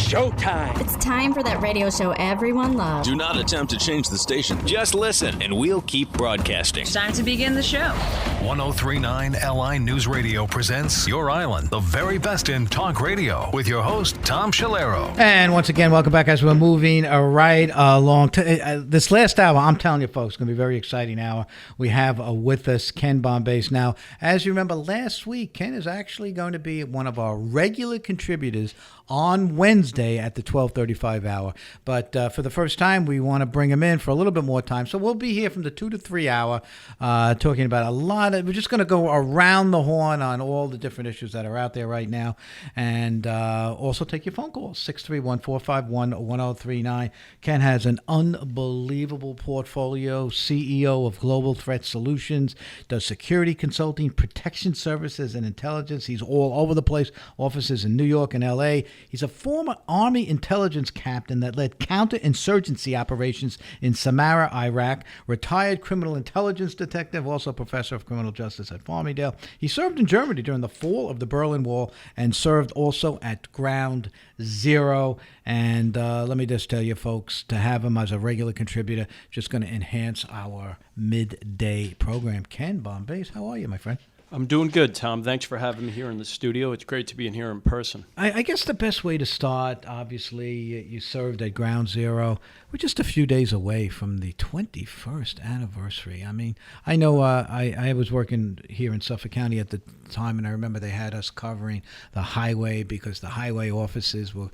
showtime. It's time for that radio show everyone loves. Do not attempt to change the station. Just listen, and we'll keep broadcasting. It's time to begin the show. 103.9 LI News Radio presents Your Island, the very best in talk radio, with your host, Tom Schilero. And once again, welcome back as we're moving right along. This last hour, I'm telling you folks, going to be a very exciting hour. We have with us Ken Bombace. Now, as you remember, last week, Ken is actually going to be one of our regular contributors on Wednesday at the 12:35 hour. But for the first time, we want to bring him in for a little bit more time. So we'll be here from the 2 to 3 hour talking about a lot of, we're just going to go around the horn on all the different issues that are out there right now. And also take your phone calls, 631-451-1039. Ken has an unbelievable portfolio, CEO of Global Threat Solutions, does security consulting, protection services, and intelligence. He's all over the place, offices in New York and L.A. He's a former Army intelligence captain that led counterinsurgency operations in Samarra, Iraq, retired criminal intelligence detective, also professor of criminal justice at Farmingdale. He served in Germany during the fall of the Berlin Wall and served also at Ground Zero. And let me just tell you, folks, to have him as a regular contributor, just going to enhance our midday program. Ken Bombace, how are you, my friend? I'm doing good, Tom. Thanks for having me here in the studio. It's great to be in here in person. I guess the best way to start, obviously, you served at Ground Zero. We're just a few days away from the 21st anniversary. I mean, I know I was working here in Suffolk County at the time, and I remember they had us covering the highway because the highway offices were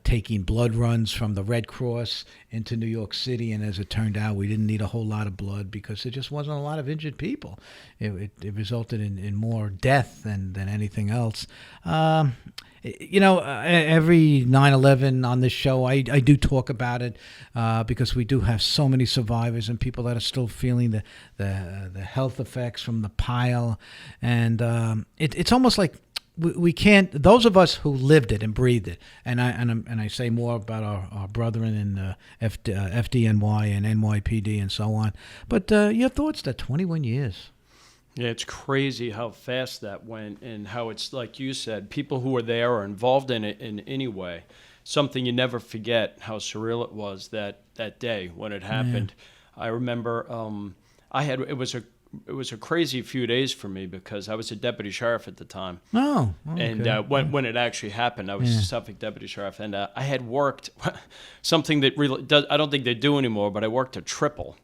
taking blood runs from the Red Cross into New York City, and as it turned out, we didn't need a whole lot of blood because there just wasn't a lot of injured people. It resulted in more death than anything else. You know, every 9/11 on this show, I do talk about it because we do have so many survivors and people that are still feeling the health effects from the pile. And it's almost like we can't, those of us who lived it and breathed it, and I say more about our brethren in FDNY and NYPD and so on. But your thoughts, that 21 years. Yeah, it's crazy how fast that went and how it's, like you said, people who were there or involved in it in any way. Something you never forget how surreal it was that day when it happened. Yeah. I remember it was a crazy few days for me because I was a deputy sheriff at the time. Oh, okay. And when it actually happened, I was a Suffolk deputy sheriff, and I had worked something that really I don't think they do anymore, but I worked a triple.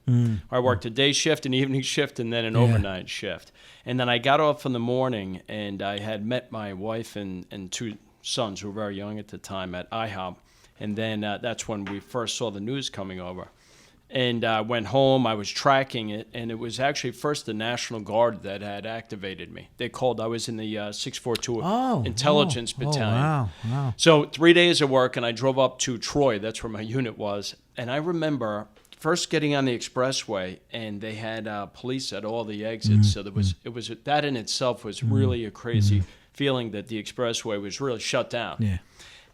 I worked a day shift, an evening shift, and then an overnight shift. And then I got off in the morning, and I had met my wife and two sons who were very young at the time at IHOP, and then that's when we first saw the news coming over. And I went home, I was tracking it, and it was actually first the National Guard that had activated me. They called, I was in the 642 Intelligence Battalion. Wow. So 3 days of work, and I drove up to Troy, that's where my unit was. And I remember first getting on the expressway, and they had police at all the exits. So it was that in itself was really a crazy feeling that the expressway was really shut down,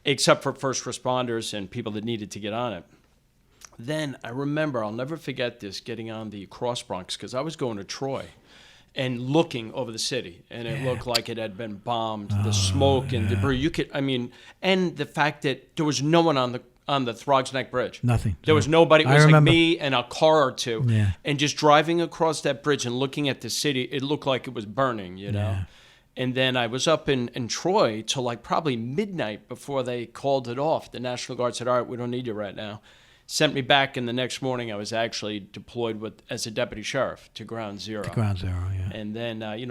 except for first responders and people that needed to get on it. Then I remember, I'll never forget this, getting on the Cross Bronx because I was going to Troy and looking over the city, and it looked like it had been bombed. The smoke and debris, and the fact that there was no one on the Throgs Neck Bridge. Nothing. There was nobody. It was like me and a car or two, and just driving across that bridge and looking at the city, it looked like it was burning, you know. And then I was up in Troy till like probably midnight before they called it off. The National Guard said, "All right, we don't need you right now." Sent me back, and the next morning I was actually deployed as a deputy sheriff to Ground Zero. And then, I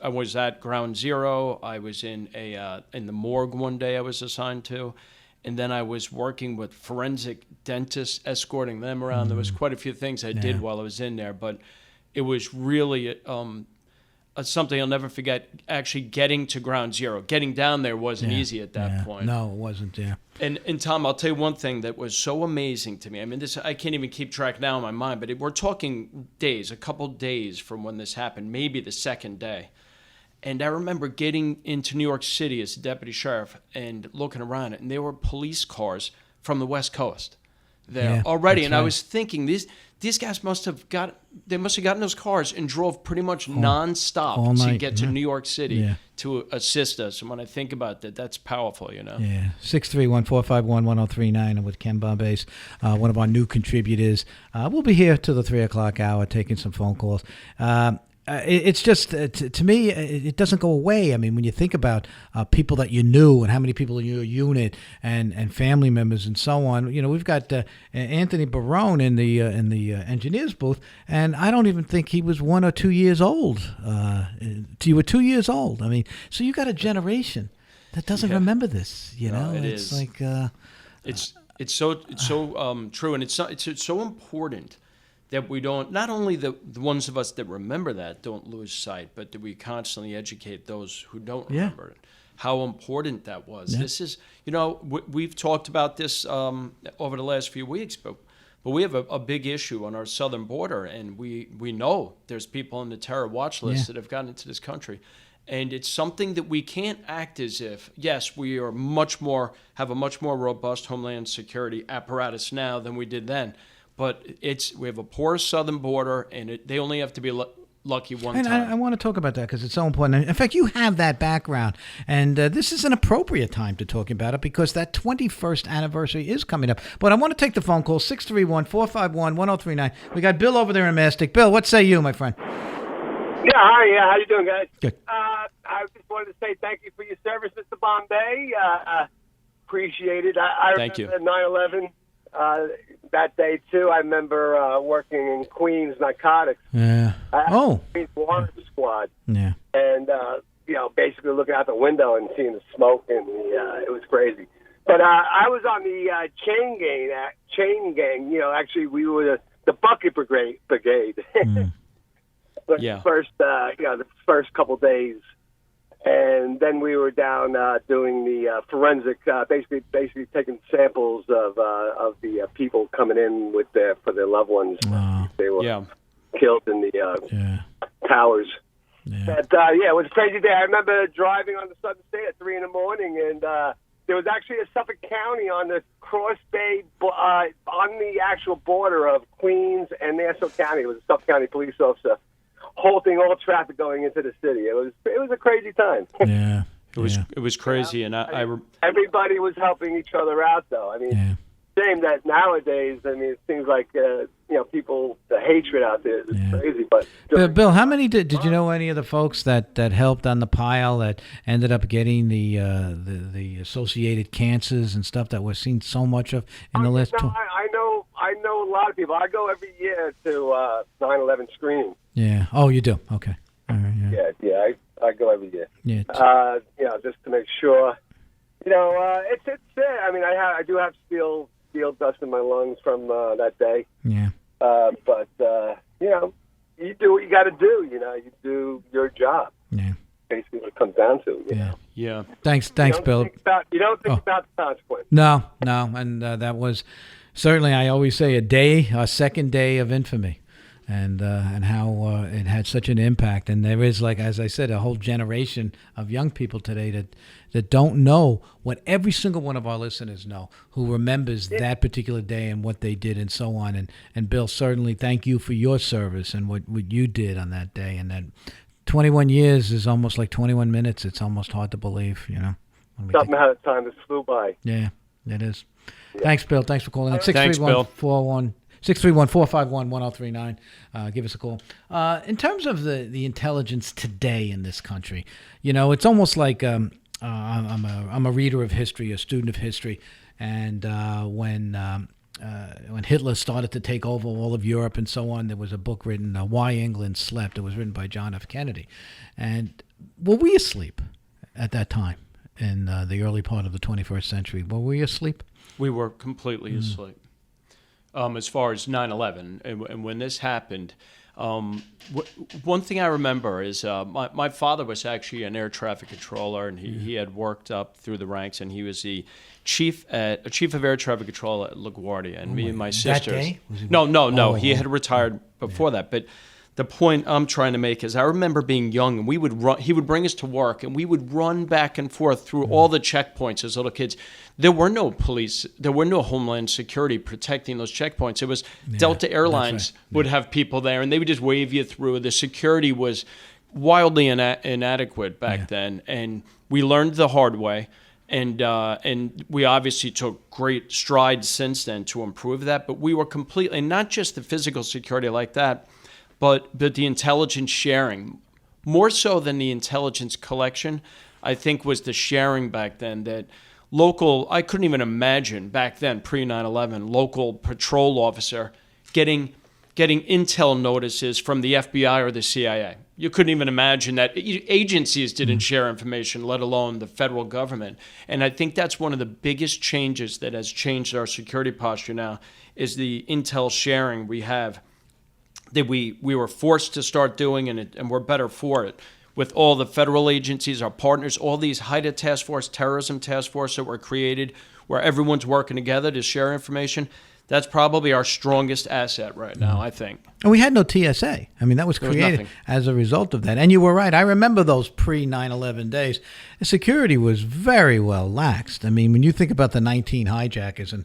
was at Ground Zero. I was in the morgue one day I was assigned to, and then I was working with forensic dentists, escorting them around. There was quite a few things I did while I was in there, but it was really something I'll never forget. Actually getting to Ground Zero, getting down there wasn't easy at that point. No, it wasn't. And Tom, I'll tell you one thing that was so amazing to me. I mean, this I can't even keep track now in my mind, but we're talking days, a couple days from when this happened, maybe the second day. And I remember getting into New York City as a deputy sheriff and looking around it, and there were police cars from the West Coast. there already. And right. I was thinking, these guys must have gotten in those cars and drove pretty much nonstop to get to New York City to assist us. And when I think about that, that's powerful, you know? Yeah. 631-451-1039. And with Ken Bombace, one of our new contributors. We'll be here till the 3 o'clock hour taking some phone calls. It's just, to me, it doesn't go away. I mean, when you think about people that you knew and how many people in your unit and family members and so on, you know, we've got Anthony Barone in the engineer's booth, and I don't even think he was 1 or 2 years old. You were 2 years old. I mean, so you got a generation that doesn't remember this. You know, it's like it's so true, and it's so important that we don't, not only the ones of us that remember that don't lose sight, but that we constantly educate those who don't remember it, how important that was. This is, you know, we've talked about this over the last few weeks, but we have a big issue on our southern border, and we know there's people on the terror watch list that have gotten into this country. And it's something that we can't act as if, yes, we are have a much more robust homeland security apparatus now than we did then. But we have a porous southern border, and they only have to be lucky one time. And I want to talk about that because it's so important. In fact, you have that background, and this is an appropriate time to talk about it because that 21st anniversary is coming up. But I want to take the phone call, 631-451-1039. We got Bill over there in Mastic. Bill, what say you, my friend? Yeah, hi. Yeah, how you doing, guys? Good. I just wanted to say thank you for your service, Mr. Bombay. Appreciate it. I Thank remember you. 9/11. That day too, I remember working in Queens narcotics. Yeah. Queens Warrant Squad. Yeah. And you know, basically looking out the window and seeing the smoke, and it was crazy. But I was on the chain gang. You know, actually, we were the bucket brigade. The first couple days. And then we were down doing the forensic, basically taking samples of the people coming in for their loved ones. Wow. They were killed in the towers. Yeah. But it was a crazy day. I remember driving on the Southern State at 3 a.m, and there was actually a Suffolk County on the Cross Bay, on the actual border of Queens and Nassau County. It was a Suffolk County police officer halting all traffic going into the city. It was a crazy time. Yeah. It was crazy, and everybody was helping each other out, though. I mean, shame that nowadays. I mean, it seems like people, the hatred out there is crazy. But Bill, how many did you know any of the folks that helped on the pile that ended up getting the associated cancers and stuff that we're seeing so much of in the last? I know a lot of people. I go every year to 9/11 screening. Yeah. Oh, you do? Okay. All right. Yeah. I go every year. Yeah. Just to make sure. It's sad. I mean, I do have steel dust in my lungs from that day. Yeah. But you do what you got to do. You do your job. Yeah. Basically, what it comes down to. Yeah. Thanks, Bill. You don't think about the consequences. No, and that was certainly, I always say, a second day of infamy. And how it had such an impact. And there is, like, as I said, a whole generation of young people today that don't know what every single one of our listeners know, who remembers that particular day and what they did and so on. And Bill, certainly thank you for your service and what you did on that day. And that 21 years is almost like 21 minutes. It's almost hard to believe, Something how the time has flew by. Yeah, it is. Yeah. Thanks, Bill. Thanks for calling in. Thanks, Bill. 631-451-1039. Give us a call. In terms of the intelligence today in this country, it's almost like I'm a reader of history, a student of history, and when Hitler started to take over all of Europe and so on, there was a book written, Why England Slept. It was written by John F. Kennedy. And were we asleep at that time in the early part of the 21st century? Were we asleep? We were completely asleep. As far as 9/11, and when this happened, one thing I remember is my father was actually an air traffic controller, and he had worked up through the ranks, and he was the chief of air traffic control at LaGuardia, and me and my sisters. That day? No. He had retired before that, but the point I'm trying to make is I remember being young, and he would bring us to work, and we would run back and forth through all the checkpoints as little kids. There were no police, there were no Homeland Security protecting those checkpoints. It was Delta Airlines would have people there, and they would just wave you through. The security was wildly inadequate back then, and we learned the hard way. And we obviously took great strides since then to improve that, but we were completely, not just the physical security like that, but the intelligence sharing, more so than the intelligence collection, I think was the sharing back then. That I couldn't even imagine back then, pre 9/11, local patrol officer getting intel notices from the FBI or the CIA. You couldn't even imagine that. Agencies didn't share information, let alone the federal government. And I think that's one of the biggest changes that has changed our security posture now, is the intel sharing we have, that we were forced to start doing, and we're better for it, with all the federal agencies, our partners, all these HIDTA task force, terrorism task force that were created, where everyone's working together to share information. That's probably our strongest asset right now, I think. And we had no TSA. I mean, that was created as a result of that. And you were right. I remember those pre-9/11 days. The security was very well laxed. I mean, when you think about the 19 hijackers, and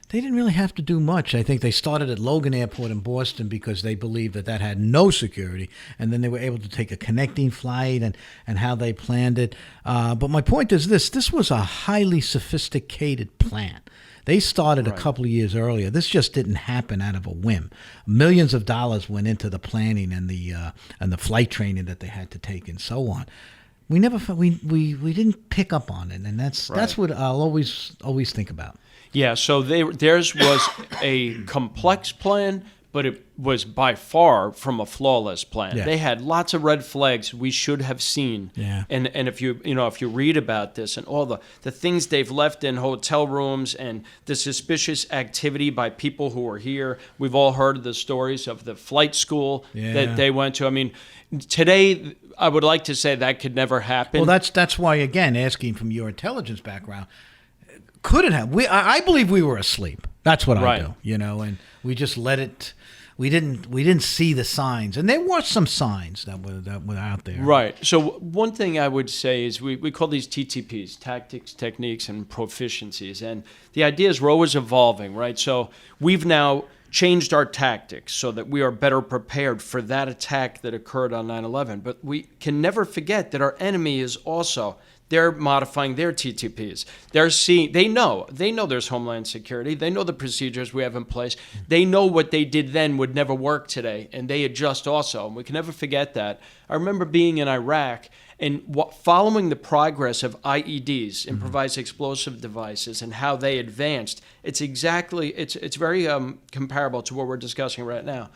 they didn't really have to do much. I think they started at Logan Airport in Boston because they believed that had no security, and then they were able to take a connecting flight and how they planned it. But my point is this was a highly sophisticated plan. They started a couple of years earlier. This just didn't happen out of a whim. Millions of dollars went into the planning and the flight training that they had to take and so on. We didn't pick up on it, and that's what I'll always think about. Yeah, so theirs was a complex plan, but it was by far from a flawless plan. Yeah. They had lots of red flags we should have seen. Yeah. And if you read about this and all the things they've left in hotel rooms and the suspicious activity by people who were here, we've all heard the stories of the flight school that they went to. I mean, today I would like to say that could never happen. Well, that's why, again, asking from your intelligence background, could it have? I believe we were asleep. That's what I do, and we just let it. We didn't see the signs, and there were some signs that were out there. Right. So one thing I would say is we call these TTPs, tactics, techniques, and proficiencies, and the idea is we're always evolving, right? So we've now changed our tactics so that we are better prepared for that attack that occurred on 9/11. But we can never forget that our enemy is also. They're modifying their TTPs. They know there's Homeland Security. They know the procedures we have in place. They know what they did then would never work today, and they adjust also. And we can never forget that. I remember being in Iraq and following the progress of IEDs, improvised explosive devices, and how they advanced. It's very comparable to what we're discussing right now.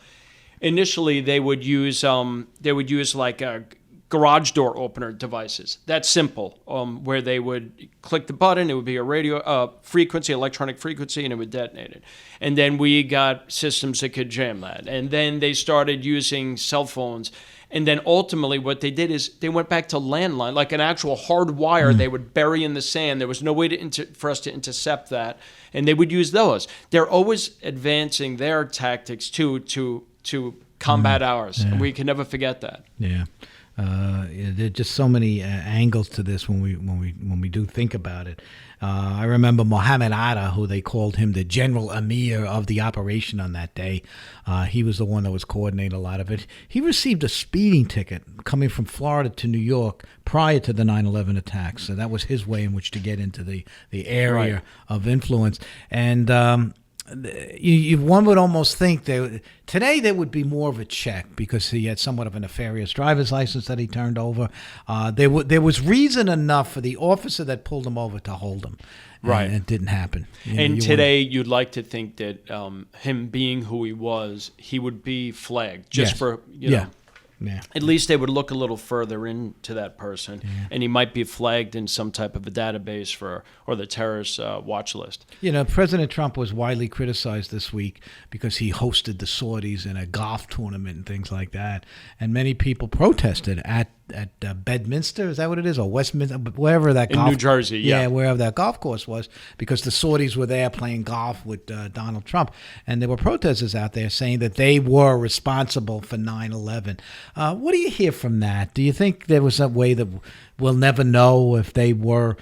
Initially, they would use like a garage door opener devices. That's simple, where they would click the button, it would be a radio frequency, electronic frequency, and it would detonate it. And then we got systems that could jam that. And then they started using cell phones. And then ultimately what they did is they went back to landline, like an actual hard wire they would bury in the sand. There was no way for us to intercept that. And they would use those. They're always advancing their tactics to combat ours. And we can never forget that. Yeah. There are just so many angles to this when we do think about it. I remember Mohammed Atta, who they called him the General Emir of the operation on that day. He was the one that was coordinating a lot of it. He received a speeding ticket coming from Florida to New York prior to the 9/11 attacks. So that was his way in which to get into the area of influence. And one would almost think today there would be more of a check because he had somewhat of a nefarious driver's license that he turned over. There was reason enough for the officer that pulled him over to hold him. Right. And it didn't happen. Today you'd like to think that him being who he was, he would be flagged for, you know. Yeah. At least they would look a little further into that person, and he might be flagged in some type of a database or the terrorist watch list. President Trump was widely criticized this week because he hosted the Saudis in a golf tournament and things like that, and many people protested at Bedminster. Is that what it is? Or Westminster, wherever that in New Jersey, yeah, wherever that golf course was, because the Saudis were there playing golf with Donald Trump, and there were protesters out there saying that they were responsible for 9/11. What do you hear from that? Do you think there was a way that we'll never know if they were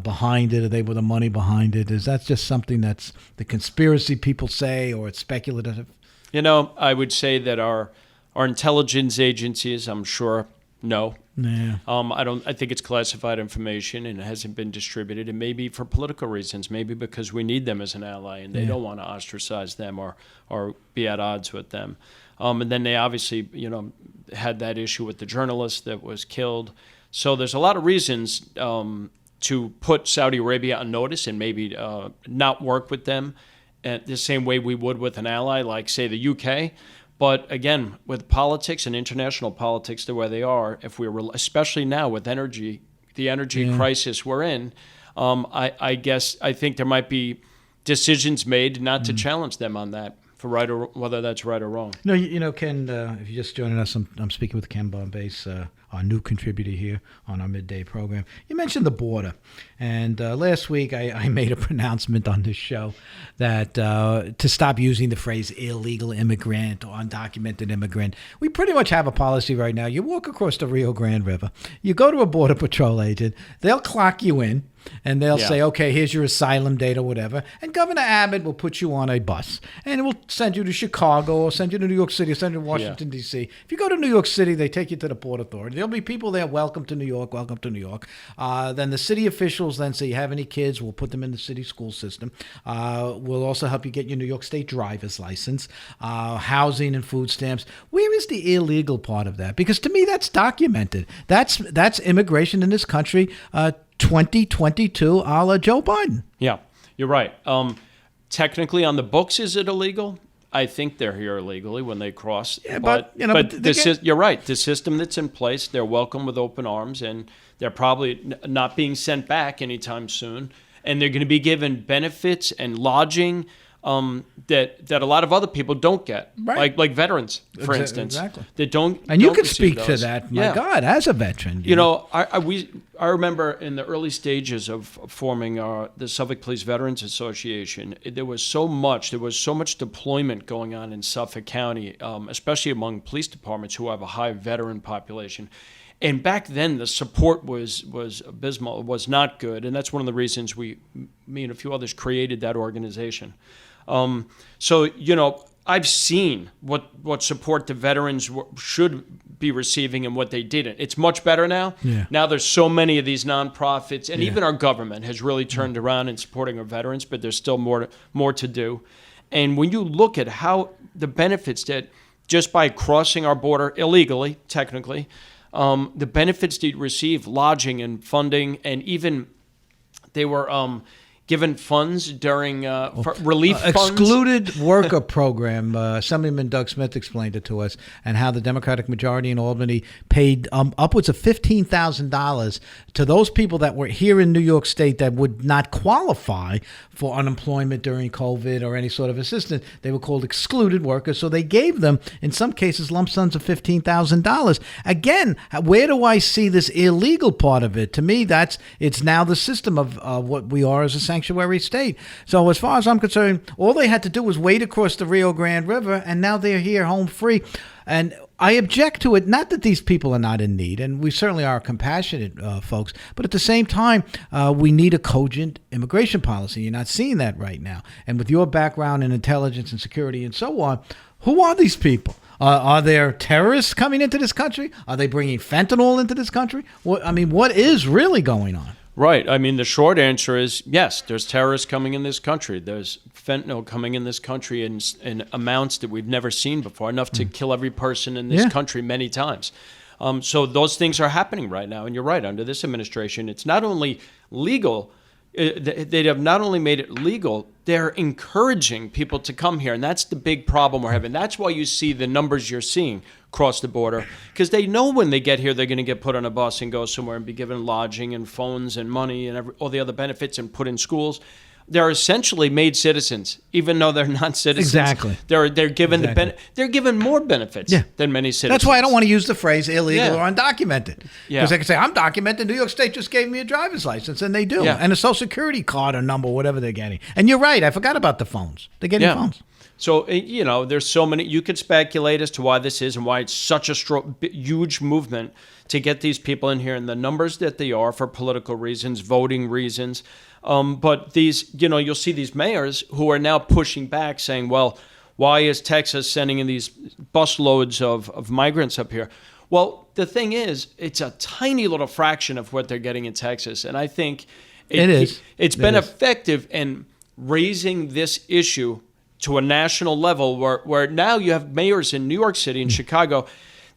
behind it, or they were the money behind it? Is that just something that's the conspiracy people say, or it's speculative? I would say that our intelligence agencies, I'm sure, know. Yeah. I think it's classified information and it hasn't been distributed, and maybe for political reasons, maybe because we need them as an ally and they don't want to ostracize them or be at odds with them. And then they obviously, had that issue with the journalist that was killed. So there's a lot of reasons to put Saudi Arabia on notice and maybe not work with them the same way we would with an ally like, say, the UK. But again, with politics and international politics the way they are, if we were, especially now with the energy crisis we're in, I think there might be decisions made not to challenge them on that, for whether that's right or wrong. No, Ken, if you're just joining us, I'm speaking with Ken Bombace, our new contributor here on our midday program. You mentioned the border, and last week I made a pronouncement on this show that to stop using the phrase illegal immigrant or undocumented immigrant. We pretty much have a policy right now. You walk across the Rio Grande River, you go to a Border Patrol agent, they'll clock you in, and they'll say, okay, here's your asylum date or whatever. And Governor Abbott will put you on a bus. And it will send you to Chicago or send you to New York City or send you to Washington, D.C. If you go to New York City, they take you to the Port Authority. There'll be people there, welcome to New York, welcome to New York. Then the city officials then say, you have any kids, we'll put them in the city school system. We'll also help you get your New York State driver's license, housing and food stamps. Where is the illegal part of that? Because to me, that's documented. That's immigration in this country, 2022 a la Joe Biden. Yeah, you're right. Technically on the books, is it illegal? I think they're here illegally when they cross. Yeah, but you're right. The system that's in place, they're welcome with open arms, and they're probably not being sent back anytime soon. And they're going to be given benefits and lodging that a lot of other people don't get, right. like veterans, for instance, that don't. And you can speak to that, my God, as a veteran. I remember in the early stages of forming the Suffolk Police Veterans Association, there was so much deployment going on in Suffolk County, especially among police departments who have a high veteran population. And back then, the support was abysmal. It was not good, and that's one of the reasons me and a few others created that organization. I've seen what support the veterans should be receiving and what they didn't. It's much better now. Yeah. Now there's so many of these nonprofits, and even our government has really turned around in supporting our veterans, but there's still more to do. And when you look at how the benefits that just by crossing our border illegally, technically, the benefits they receive, lodging and funding, and even they were given funds during relief funds. Excluded worker program. Assemblyman Doug Smith explained it to us, and how the Democratic majority in Albany paid upwards of $15,000 to those people that were here in New York State that would not qualify for unemployment during COVID or any sort of assistance. They were called excluded workers, so they gave them, in some cases, lump sums of $15,000. Again, where do I see this illegal part of it? To me, it's now the system of what we are as a sanctuary state. So as far as I'm concerned, all they had to do was wade across the Rio Grande River, and now they're here home free. And I object to it, not that these people are not in need, and we certainly are compassionate folks, but at the same time, we need a cogent immigration policy. You're not seeing that right now. And with your background in intelligence and security and so on, who are these people? Are there terrorists coming into this country? Are they bringing fentanyl into this country? What is really going on? Right. The short answer is yes, there's terrorists coming in this country. There's fentanyl coming in this country in amounts that we've never seen before, enough to kill every person in this country many times. So those things are happening right now. And you're right, under this administration, it's not only legal, they have not only made it legal, they're encouraging people to come here. And that's the big problem we're having. That's why you see the numbers you're seeing across the border, because they know when they get here, they're going to get put on a bus and go somewhere and be given lodging and phones and money and all the other benefits and put in schools. they're essentially made citizens, even though they're not citizens. Exactly. They're given they're given more benefits than many citizens. That's why I don't want to use the phrase illegal or undocumented. Yeah. Because they can say, I'm documented. New York State just gave me a driver's license, and they do. Yeah. And a Social Security card or number, whatever they're getting. And you're right. I forgot about the phones. They're getting phones. So, there's so many. You could speculate as to why this is and why it's such a huge movement to get these people in here and the numbers that they are for political reasons, voting reasons. But these, you'll see these mayors who are now pushing back saying, well, why is Texas sending in these busloads of migrants up here? Well, the thing is, it's a tiny little fraction of what they're getting in Texas. And I think it's been effective in raising this issue to a national level where now you have mayors in New York City and Chicago.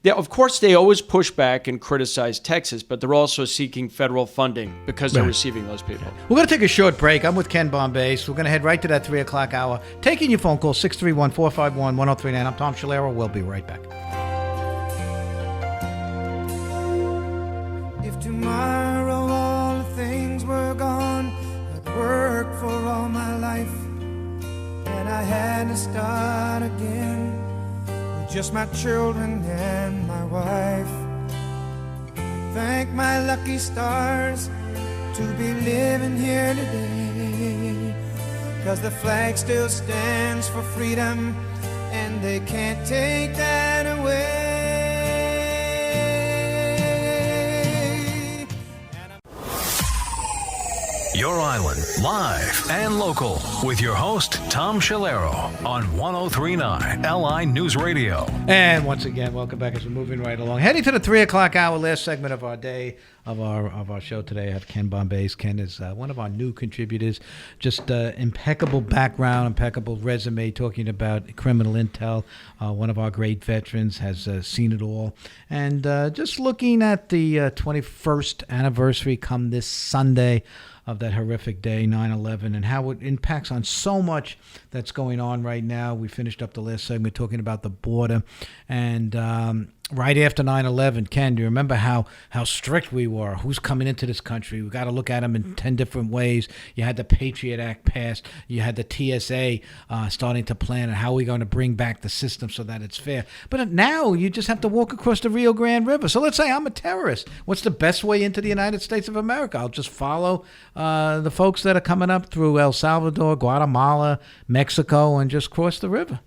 Of course, they always push back and criticize Texas, but they're also seeking federal funding because they're receiving those people. We're going to take a short break. I'm with Ken Bombace. We're going to head right to that 3 o'clock hour. Taking your phone call, 631-451-1039. I'm Tom Schilero. We'll be right back. If tomorrow all the things were gone, I'd work for all my life, and I had to start again with just my children and my wife. Thank my lucky stars to be living here today, 'cause the flag still stands for freedom, and they can't take that away. Your Island, live and local, with your host, Tom Schilero, on 103.9 LI News Radio. And once again, welcome back as we're moving right along. Heading to the 3 o'clock hour, last segment of our day, of our show today. I have Ken Bombace. Ken is one of our new contributors. Just impeccable background, impeccable resume, talking about criminal intel. One of our great veterans, has seen it all. And just looking at the 21st anniversary come this Sunday of that horrific day, 9/11, and how it impacts on so much that's going on right now. We finished up the last segment talking about the border, and right after 9/11, Ken, do you remember how strict we were? Who's coming into this country? We got to look at them in 10 different ways. You had the Patriot Act passed. You had the TSA starting to plan how we're going to bring back the system so that it's fair. But now you just have to walk across the Rio Grande River. So let's say I'm a terrorist. What's the best way into the United States of America? I'll just follow the folks that are coming up through El Salvador, Guatemala, Mexico, and just cross the river.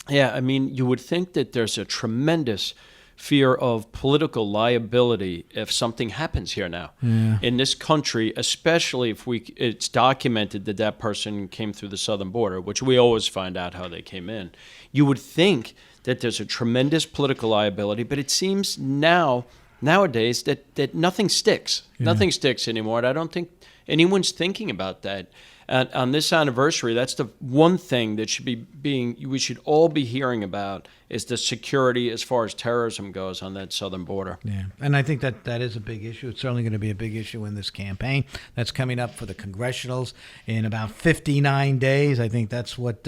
Yeah, I mean, you would think that there's a tremendous fear of political liability if something happens here now in this country, especially if it's documented that that person came through the southern border, which we always find out how they came in. You would think that there's a tremendous political liability, but it seems nowadays that nothing sticks. Yeah. Nothing sticks anymore, and I don't think anyone's thinking about that. On this anniversary, that's the one thing that we should all be hearing about, is the security as far as terrorism goes on that southern border. Yeah, and I think that is a big issue. It's certainly going to be a big issue in this campaign that's coming up for the congressionals in about 59 days. I think that's what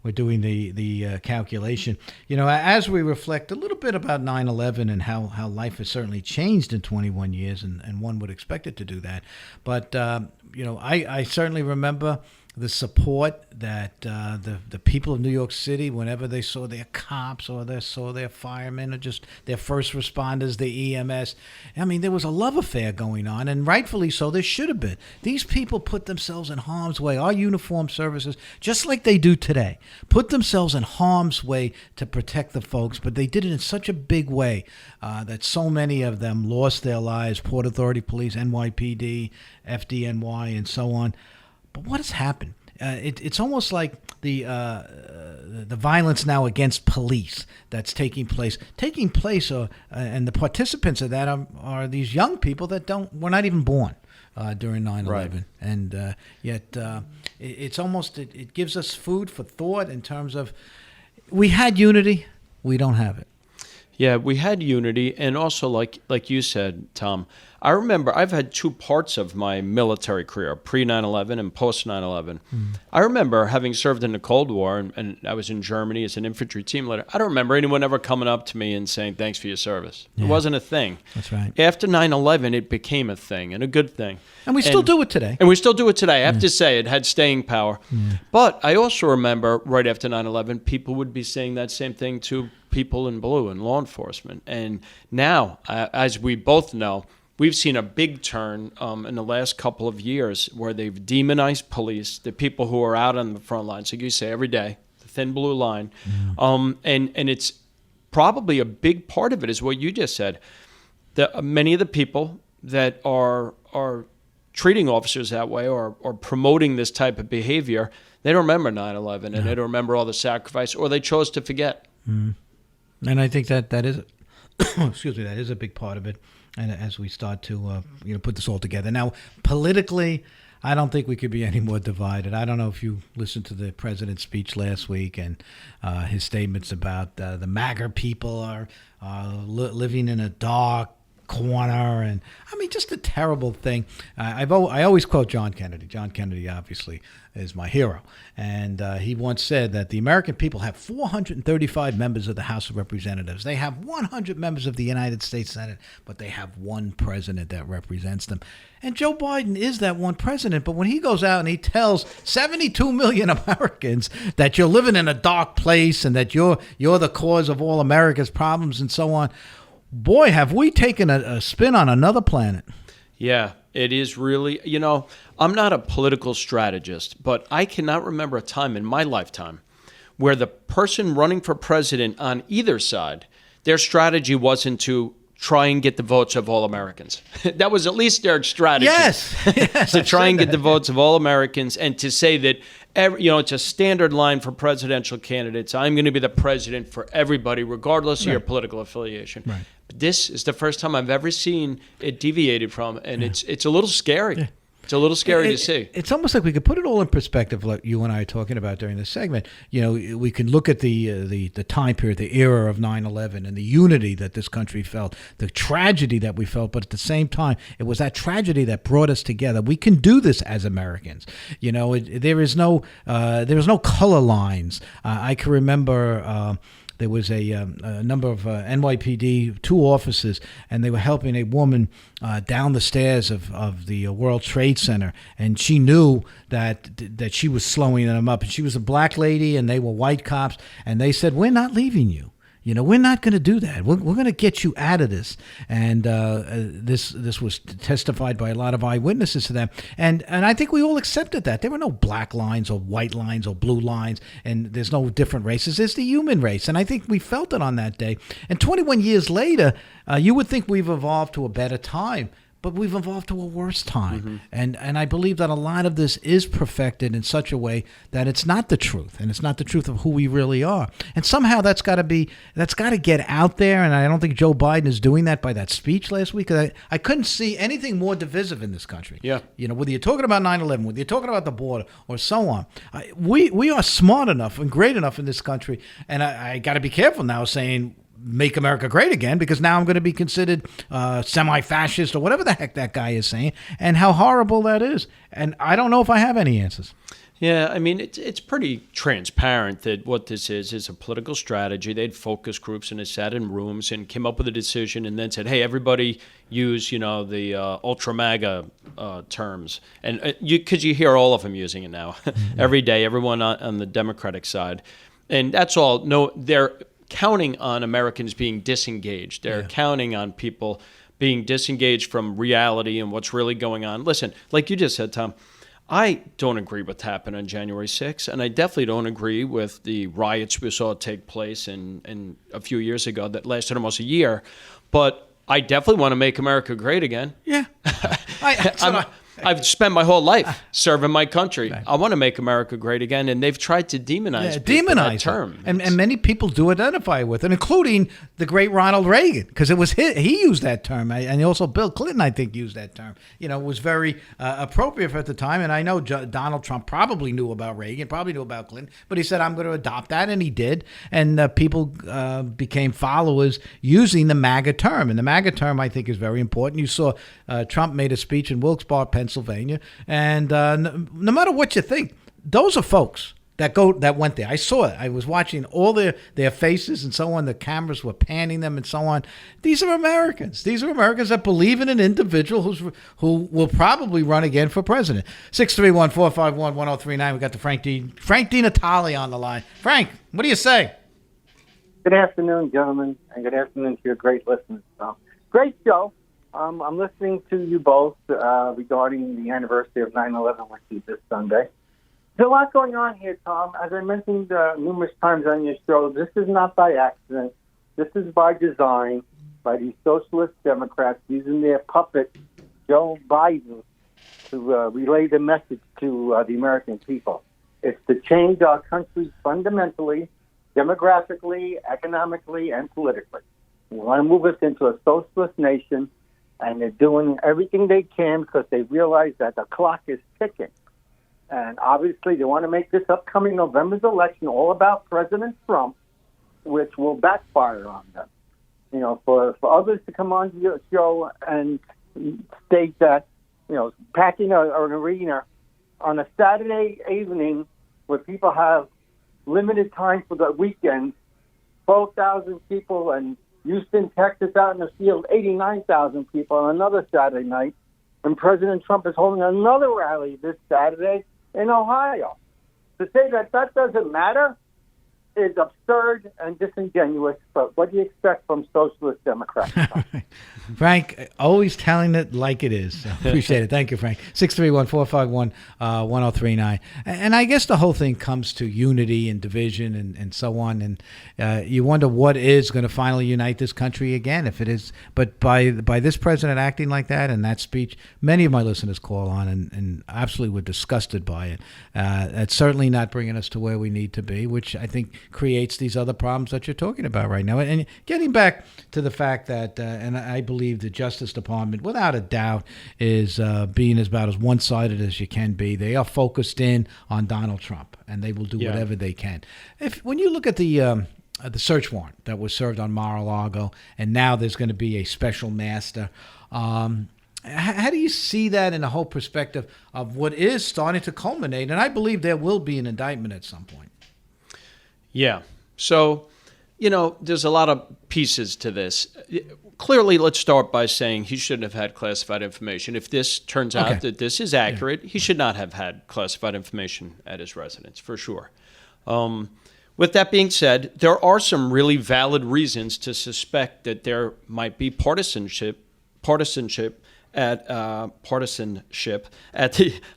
we're doing the calculation. You know, as we reflect a little bit about 9/11 and how life has certainly changed in 21 years, and one would expect it to do that. But, I certainly remember the support that the people of New York City, whenever they saw their cops or they saw their firemen or just their first responders, the EMS, I mean, there was a love affair going on, and rightfully so, there should have been. These people put themselves in harm's way. Our uniformed services, just like they do today, put themselves in harm's way to protect the folks, but they did it in such a big way that so many of them lost their lives. Port Authority Police, NYPD, FDNY, and so on. But what has happened? It's almost like the violence now against police that's taking place, and the participants of that are these young people that were not even born during 9/11, right. And yet it's almost it gives us food for thought in terms of we had unity, we don't have it. Yeah, we had unity, and also like you said, Tom, I remember I've had two parts of my military career, pre 9/11 and post 9/11. I remember having served in the Cold War, and I was in Germany as an infantry team leader. I don't remember anyone ever coming up to me and saying, thanks for your service. It wasn't a thing. That's right. After 9/11, it became a thing, and a good thing. And we still do it today. And we still do it today. I have to say, it had staying power. But I also remember right after 9/11, people would be saying that same thing to people in blue in law enforcement. And now, as we both know, we've seen a big turn in the last couple of years where they've demonized police, the people who are out on the front lines, like you say, every day, the thin blue line. And it's probably a big part of it is what you just said. Many of the people that are treating officers that way or promoting this type of behavior, they don't remember 9/11 and they don't remember all the sacrifice, or they chose to forget. And I think that is, excuse me, that is a big part of it. And as we start to put this all together now, politically, I don't think we could be any more divided. I don't know if you listened to the president's speech last week and his statements about the MAGA people are living in a dark corner, and I mean, just a terrible thing. I always quote John Kennedy. John Kennedy obviously is my hero, and he once said that the American people have 435 members of the House of Representatives. They have 100 members of the United States Senate, but they have one president that represents them. And Joe Biden is that one president, but when he goes out and he tells 72 million Americans that you're living in a dark place and that you're the cause of all America's problems and so on, boy, have we taken a spin on another planet. Yeah, it is really, I'm not a political strategist, but I cannot remember a time in my lifetime where the person running for president on either side, their strategy wasn't to try and get the votes of all Americans. That was at least their strategy. Yes. To try and get the votes of all Americans and to say that, it's a standard line for presidential candidates. I'm going to be the president for everybody, regardless of your political affiliation. Right. But this is the first time I've ever seen it deviated from, and it's a little scary. Yeah. It's a little scary to see. It's almost like we could put it all in perspective, like you and I are talking about during this segment. We can look at the time period, the era of 9/11, and the unity that this country felt, the tragedy that we felt. But at the same time, it was that tragedy that brought us together. We can do this as Americans. There is no color lines. I can remember. There was a number of NYPD, 2 officers, and they were helping a woman down the stairs of the World Trade Center, and she knew that she was slowing them up. And she was a black lady, and they were white cops, and they said, "We're not leaving you. We're not going to do that. We're going to get you out of this." And this was testified by a lot of eyewitnesses to that. And I think we all accepted that. There were no black lines or white lines or blue lines, and there's no different races. There's the human race. And I think we felt it on that day. And 21 years later, you would think we've evolved to a better time. But we've evolved to a worse time. And I believe that a lot of this is perfected in such a way that it's not the truth, and it's not the truth of who we really are. And somehow that's got to get out there, and I don't think Joe Biden is doing that by that speech last week. I couldn't see anything more divisive in this country. Yeah. Whether you're talking about 9/11, whether you're talking about the border, or so on. We are smart enough and great enough in this country, and I got to be careful now saying make America great again, because now I'm going to be considered semi-fascist or whatever the heck that guy is saying, and how horrible that is. And I don't know if I have any answers. Yeah, I mean, it's pretty transparent that what this is a political strategy. They had focus groups and they sat in rooms and came up with a decision and then said, hey, everybody use, the ultra MAGA terms. And because you hear all of them using it now every day, everyone on the Democratic side. And that's all. No, they're counting on Americans being disengaged. They're counting on people being disengaged from reality and what's really going on. Listen, like you just said, Tom, I don't agree with what happened on January 6th, and I definitely don't agree with the riots we saw take place in a few years ago that lasted almost a year. But I definitely want to make America great again. Yeah. I've spent my whole life serving my country. Right. I want to make America great again, and they've tried to demonize that term. And many people do identify with it, including the great Ronald Reagan, because it was he used that term, and also Bill Clinton, I think, used that term. You know, it was very appropriate at the time, and I know Donald Trump probably knew about Reagan, probably knew about Clinton, but he said, I'm going to adopt that, and he did, and people became followers using the MAGA term, and the MAGA term, I think, is very important. You saw Trump made a speech in Wilkes-Barre, Pennsylvania, and no matter what you think, those are folks that went there. I saw it. I was watching all their faces and so on. The cameras were panning them and so on. These are Americans. These are Americans that believe in an individual who will probably run again for president. 631-451-1039. We got the Frank DiNatale on the line. Frank, what do you say? Good afternoon, gentlemen, and good afternoon to your great listeners. Great show. I'm listening to you both regarding the anniversary of 9/11, which is this Sunday. There's a lot going on here, Tom. As I mentioned numerous times on your show, this is not by accident. This is by design, by these socialist Democrats using their puppet, Joe Biden, to relay the message to the American people. It's to change our country fundamentally, demographically, economically, and politically. We want to move us into a socialist nation, and they're doing everything they can because they realize that the clock is ticking. And obviously, they want to make this upcoming November's election all about President Trump, which will backfire on them. You know, for others to come on your show and state that, you know, packing an arena on a Saturday evening where people have limited time for the weekend, 12,000 people, and Houston, Texas, out in the field, 89,000 people on another Saturday night, and President Trump is holding another rally this Saturday in Ohio. To say that doesn't matter is absurd and disingenuous, but what do you expect from socialist Democrats? Frank, always telling it like it is. So appreciate it. Thank you, Frank. 631-451-1039. And I guess the whole thing comes to unity and division and so on. And you wonder what is going to finally unite this country again, if it is. But by this president acting like that and that speech, many of my listeners call on and absolutely were disgusted by it. It's certainly not bringing us to where we need to be, which I think creates these other problems that you're talking about right now. And getting back to the fact that, and I believe the Justice Department, without a doubt, is being about as one-sided as you can be. They are focused in on Donald Trump, and they will do whatever they can. When you look at the search warrant that was served on Mar-a-Lago, and now there's going to be a special master, how do you see that in the whole perspective of what is starting to culminate? And I believe there will be an indictment at some point. Yeah. So, you know, there's a lot of pieces to this. Clearly, let's start by saying he shouldn't have had classified information. If this turns out that this is accurate, he should not have had classified information at his residence, for sure. With that being said, there are some really valid reasons to suspect that there might be partisanship at the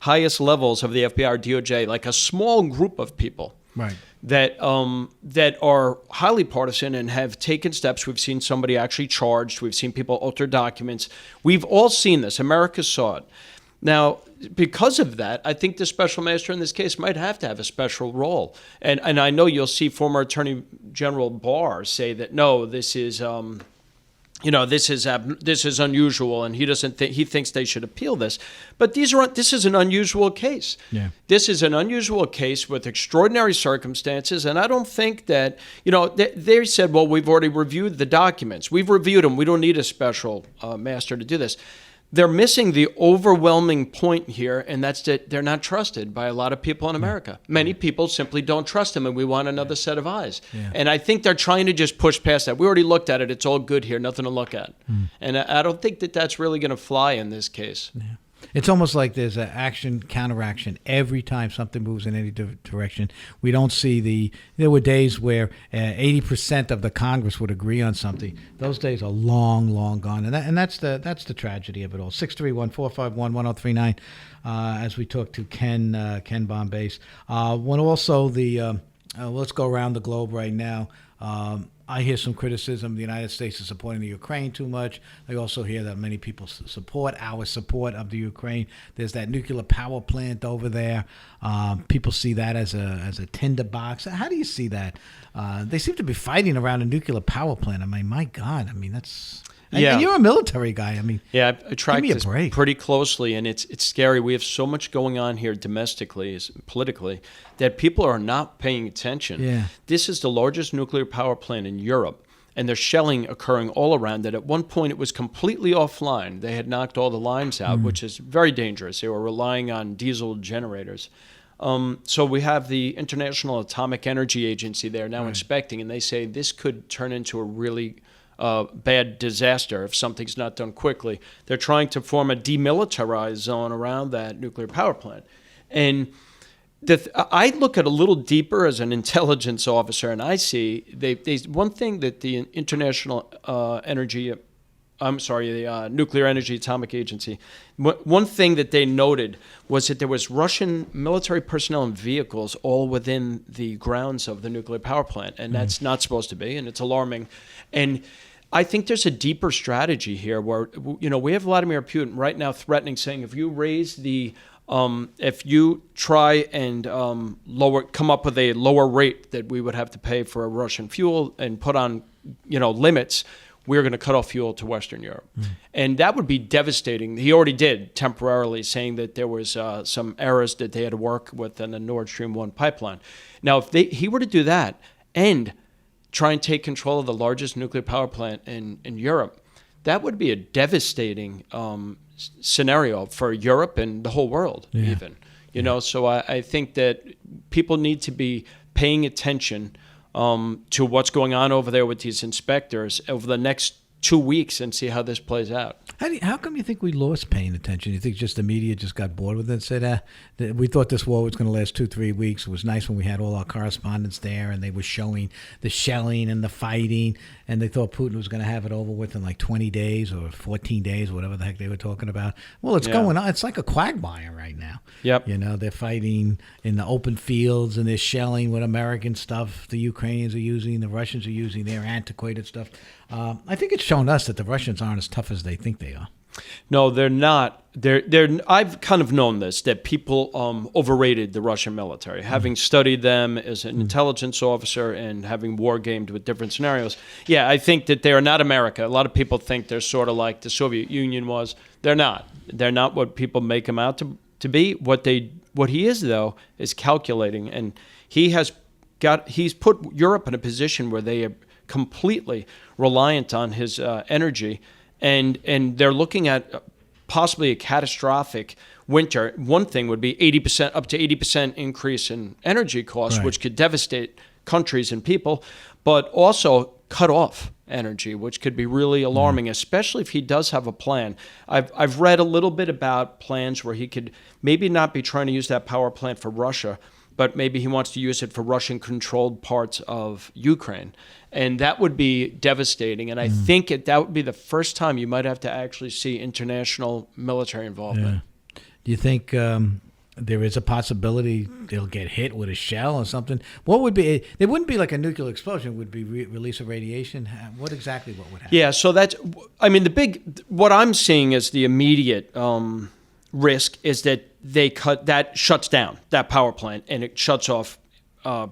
highest levels of the FBI or DOJ, like a small group of people. Right. That are highly partisan and have taken steps. We've seen somebody actually charged. We've seen people alter documents. We've all seen this. America saw it. Now, because of that, I think the special master in this case might have to have a special role. And I know you'll see former Attorney General Barr say that, no, this is this is unusual, and he thinks they should appeal this. But this is an unusual case. Yeah. This is an unusual case with extraordinary circumstances, and I don't think that, they said, well, we've already reviewed the documents. We've reviewed them. We don't need a special master to do this. They're missing the overwhelming point here, and that's that they're not trusted by a lot of people in America. Many people simply don't trust them, and we want another set of eyes. Yeah. And I think they're trying to just push past that. We already looked at it. It's all good here. Nothing to look at. And I don't think that that's really going to fly in this case. Yeah. It's almost like there's an action, counteraction every time something moves in any direction. We don't see there were days where 80% of the Congress would agree on something. Those days are long, long gone. And that's the tragedy of it all. 631-451-1039 as we talk to Ken Bombace. When also let's go around the globe right now. I hear some criticism the United States is supporting the Ukraine too much. I also hear that many people support our support of the Ukraine. There's that nuclear power plant over there. People see that as a tinderbox. How do you see that? They seem to be fighting around a nuclear power plant. I mean, my God. I mean, that's... Yeah. And you're a military guy. I mean, yeah, I track this break. pretty closely, and it's scary. We have so much going on here domestically, politically, that people are not paying attention. Yeah. This is the largest nuclear power plant in Europe, and there's shelling occurring all around it. At one point, it was completely offline. They had knocked all the lines out, which is very dangerous. They were relying on diesel generators. So we have the International Atomic Energy Agency there now inspecting, and they say this could turn into a really bad disaster if something's not done quickly. They're trying to form a demilitarized zone around that nuclear power plant. And I look at a little deeper as an intelligence officer, and I see one thing that the International the Nuclear Energy Atomic Agency, one thing that they noted was that there was Russian military personnel and vehicles all within the grounds of the nuclear power plant, and that's not supposed to be, and it's alarming. And I think there's a deeper strategy here where, we have Vladimir Putin right now threatening, saying if you raise if you try and come up with a lower rate that we would have to pay for Russian fuel and put on, limits, we're going to cut off fuel to Western Europe. And that would be devastating. He already did temporarily, saying that there was some errors that they had to work with in the Nord Stream 1 pipeline. Now, if he were to do that and try and take control of the largest nuclear power plant in Europe, that would be a devastating scenario for Europe and the whole world, even. So I think that people need to be paying attention to what's going on over there with these inspectors over the next 2 weeks and see how this plays out. How come you think we lost paying attention? You think just the media just got bored with it and said, we thought this war was going to last 2-3 weeks. It was nice when we had all our correspondents there and they were showing the shelling and the fighting, and they thought Putin was going to have it over with in like 20 days or 14 days, whatever the heck they were talking about. Well, it's going on. It's like a quagmire right now. Yep. They're fighting in the open fields and they're shelling with American stuff the Ukrainians are using, the Russians are using their antiquated stuff. I think it's shown us that the Russians aren't as tough as they think they are. No, they're not. I've kind of known this, that people overrated the Russian military. Having studied them as an intelligence officer and having war gamed with different scenarios, I think that they are not America. A lot of people think they're sort of like the Soviet Union was. They're not. They're not what people make them out to be. What he is, though, is calculating, and he's put Europe in a position where they are completely reliant on his energy, and they're looking at possibly a catastrophic winter. One thing would be up to 80% increase in energy costs, which could devastate countries and people, but also cut off energy, which could be really alarming, especially if he does have a plan. I've read a little bit about plans where he could maybe not be trying to use that power plant for Russia, but maybe he wants to use it for Russian-controlled parts of Ukraine. And that would be devastating. And I think that would be the first time you might have to actually see international military involvement. Yeah. Do you think there is a possibility they'll get hit with a shell or something? What would be? It wouldn't be like a nuclear explosion. It would be release of radiation. What would happen? Yeah, so what I'm seeing as the immediate risk is that that shuts down that power plant and it shuts off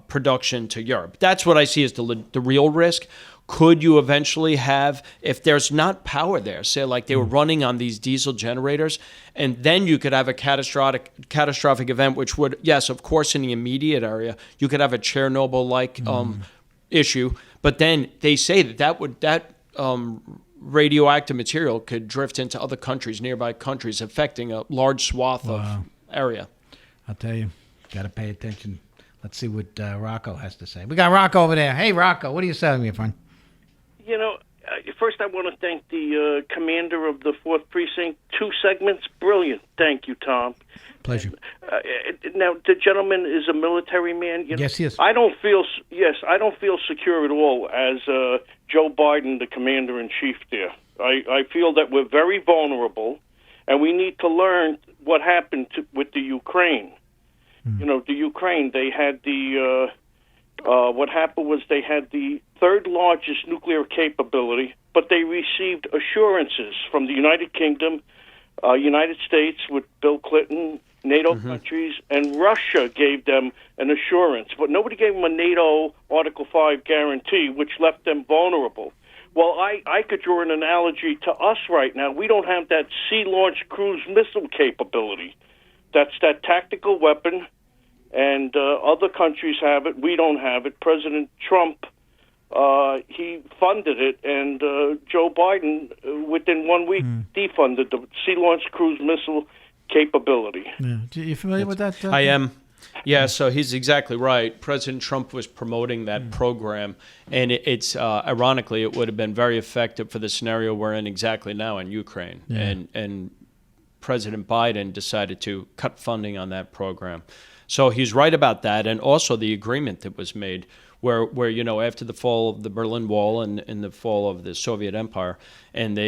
production to Europe. That's what I see as the real risk. Could you eventually have, if there's not power there, say like they were running on these diesel generators, and then you could have a catastrophic event, which would, yes, of course, in the immediate area, you could have a Chernobyl-like issue, but then they say that radioactive material could drift into other countries, nearby countries, affecting a large swath of area. I'll tell you, got to pay attention. Let's see what Rocco has to say. We got Rocco over there. Hey, Rocco, what are you saying, my friend? First I want to thank the commander of the 4th Precinct. 2 segments, brilliant. Thank you, Tom. Pleasure. Now, the gentleman is a military man. Yes, he is. I don't feel secure at all as Joe Biden, the commander-in-chief there. I feel that we're very vulnerable, and we need to learn what happened with the Ukraine. The Ukraine, they had the what happened was they had the third largest nuclear capability, but they received assurances from the United Kingdom, United States with Bill Clinton, NATO countries, and Russia gave them an assurance. But nobody gave them a NATO Article 5 guarantee, which left them vulnerable. Well, I could draw an analogy to us right now. We don't have that sea-launched cruise missile capability. That's that tactical weapon, and other countries have it. We don't have it. President Trump, he funded it, and Joe Biden, within 1 week, defunded the sea-launched cruise missile capability. Yeah. Are you familiar with that? I am. Yeah, so he's exactly right. President Trump was promoting that program, and it's ironically, it would have been very effective for the scenario we're in exactly now in Ukraine. Yeah. And President Biden decided to cut funding on that program. So he's right about that, and also the agreement that was made where you know, after the fall of the Berlin Wall and the fall of the Soviet Empire, and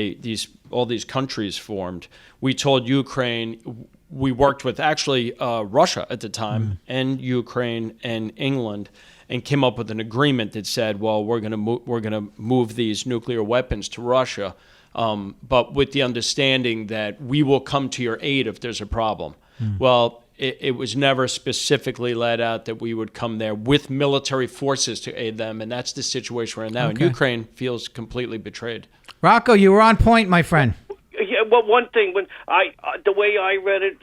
all these countries formed, we told Ukraine, we worked with actually Russia at the time and Ukraine and England, and came up with an agreement that said, well, we're going to move these nuclear weapons to Russia, but with the understanding that we will come to your aid if there's a problem. Well, it was never specifically laid out that we would come there with military forces to aid them, and that's the situation we're in now. And Ukraine feels completely betrayed. Rocco, you were on point, my friend. Yeah, well, one thing, when the way I read it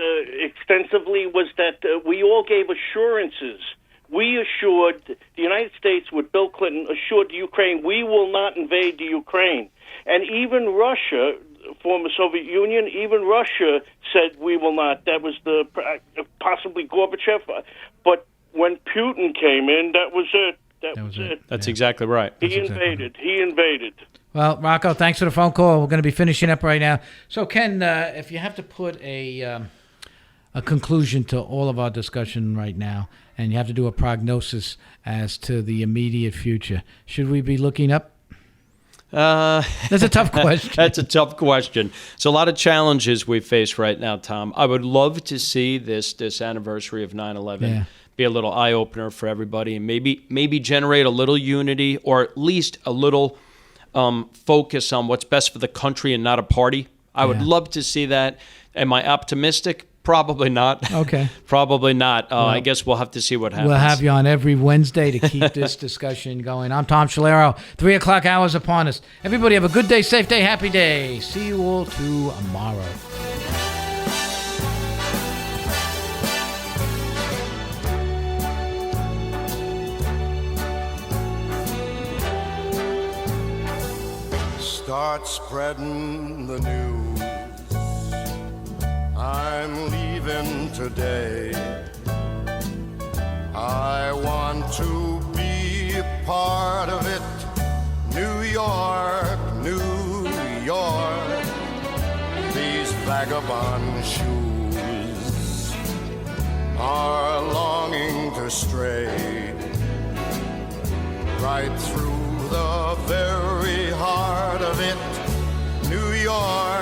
extensively was that we all gave assurances. We assured, the United States with Bill Clinton assured the Ukraine, we will not invade the Ukraine. And even Russia, former Soviet Union, even Russia said we will not. That was the possibly Gorbachev. But when Putin came in, that was it. That was it. That's exactly right. He invaded. Well, Rocco, thanks for the phone call. We're going to be finishing up right now. So, Ken, if you have to put a conclusion to all of our discussion right now, and you have to do a prognosis as to the immediate future, should we be looking up? That's a tough question. That's a tough question. So a lot of challenges we face right now, Tom. I would love to see this anniversary of 9/11 be a little eye-opener for everybody, and maybe generate a little unity, or at least a little focus on what's best for the country and not a party. I would love to see that. Am I optimistic? Probably not. Okay. Probably not. I guess we'll have to see what happens. We'll have you on every Wednesday to keep this discussion going. I'm Tom Schilero. 3 o'clock hour is upon us. Everybody have a good day, safe day, happy day. See you all tomorrow. Start spreading the news. I'm leaving today. I want to be a part of it. New York, New York. These vagabond shoes are longing to stray right through the very heart of it. New York.